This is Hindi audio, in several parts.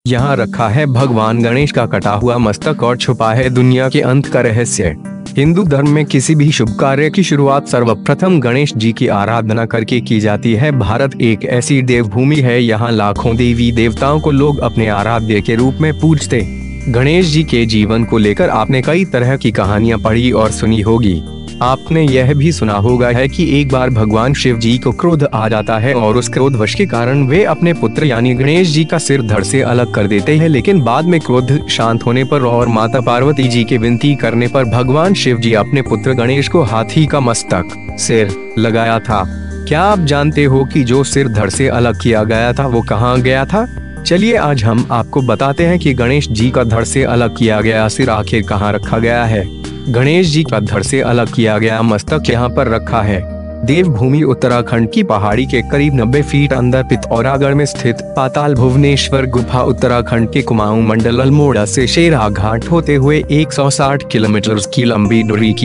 यहाँ रखा है भगवान गणेश का कटा हुआ मस्तक और छुपा है दुनिया के अंत का रहस्य। हिंदू धर्म में किसी भी शुभ कार्य की शुरुआत सर्वप्रथम गणेश जी की आराधना करके की जाती है। भारत एक ऐसी देवभूमि है, यहाँ लाखों देवी देवताओं को लोग अपने आराध्य के रूप में पूजते। गणेश जी के जीवन को लेकर आपने कई तरह की कहानियां पढ़ी और सुनी होगी। आपने यह भी सुना होगा है कि एक बार भगवान शिव जी को क्रोध आ जाता है और उस क्रोधवश के कारण वे अपने पुत्र यानी गणेश जी का सिर धड़ से अलग कर देते हैं, लेकिन बाद में क्रोध शांत होने पर और माता पार्वती जी के विनती करने पर भगवान शिव जी अपने पुत्र गणेश को हाथी का मस्तक सिर लगाया था। क्या आप जानते हो कि जो सिर धड़ से अलग किया गया था वो कहाँ गया था? चलिए आज हम आपको बताते हैं कि गणेश जी का धड़ से अलग किया गया सिर आखिर कहाँ रखा गया है। गणेश जी का धड़ से अलग किया गया मस्तक यहाँ पर रखा है। देवभूमि उत्तराखंड की पहाड़ी के करीब 90 फीट अंदर पिथौरागढ़ में स्थित पाताल भुवनेश्वर गुफा उत्तराखंड के कुमाऊं मंडल अल्मोड़ा से शेरा घाट होते हुए 160 किलोमीटर की लंबी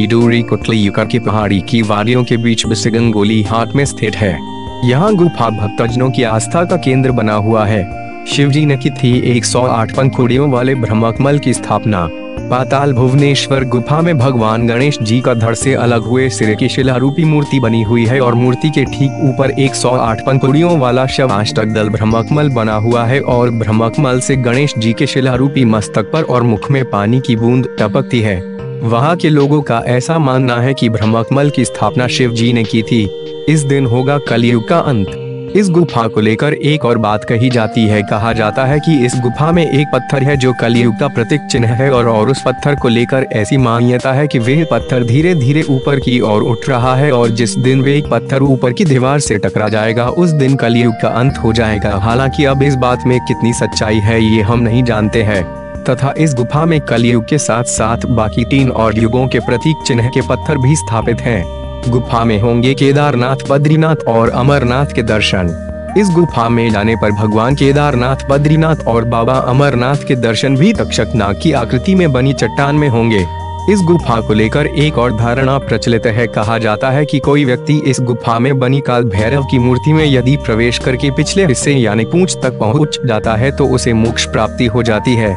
दूरी कुतलीकर की पहाड़ी की वादियों के बीच बिसगंगोली हाट में स्थित है। यहाँ गुफा भक्तजनों की आस्था का केंद्र बना हुआ है। शिवजी ने की थी 108 पंखुड़ियों वाले ब्रह्मकमल की स्थापना। पाताल भुवनेश्वर गुफा में भगवान गणेश जी का धड़ से अलग हुए सिर की शिलारूपी मूर्ति बनी हुई है और मूर्ति के ठीक ऊपर 108 पंखुड़ियों वाला शवाष्टक दल ब्रह्मकमल बना हुआ है और ब्रह्मकमल से गणेश जी के शिलारूपी मस्तक पर और मुख में पानी की बूंद टपकती है। वहाँ के लोगों का ऐसा मानना है कि ब्रह्मकमल की स्थापना शिव जी ने की थी। इस दिन होगा कलयुग का अंत। इस गुफा को लेकर एक और बात कही जाती है। कहा जाता है कि इस गुफा में एक पत्थर है जो कलयुग का प्रतीक चिन्ह है और उस पत्थर को लेकर ऐसी मान्यता है कि वह पत्थर धीरे धीरे ऊपर की ओर उठ रहा है और जिस दिन वह पत्थर ऊपर की दीवार से टकरा जाएगा उस दिन कलयुग का अंत हो जाएगा। हालांकि अब इस बात में कितनी सच्चाई है ये हम नहीं जानते हैं। तथा इस गुफा में कलयुग के साथ साथ बाकी 3 और युगों के प्रतीक चिन्ह के पत्थर भी स्थापित हैं। गुफा में होंगे केदारनाथ, बद्रीनाथ और अमरनाथ के दर्शन। इस गुफा में जाने पर भगवान केदारनाथ, बद्रीनाथ और बाबा अमरनाथ के दर्शन भी तक्षक नाग की आकृति में बनी चट्टान में होंगे। इस गुफा को लेकर एक और धारणा प्रचलित है। कहा जाता है कि कोई व्यक्ति इस गुफा में बनी काल भैरव की मूर्ति में यदि प्रवेश करके पिछले हिस्से यानी पूंछ तक पहुंच जाता है तो उसे मोक्ष प्राप्ति हो जाती है।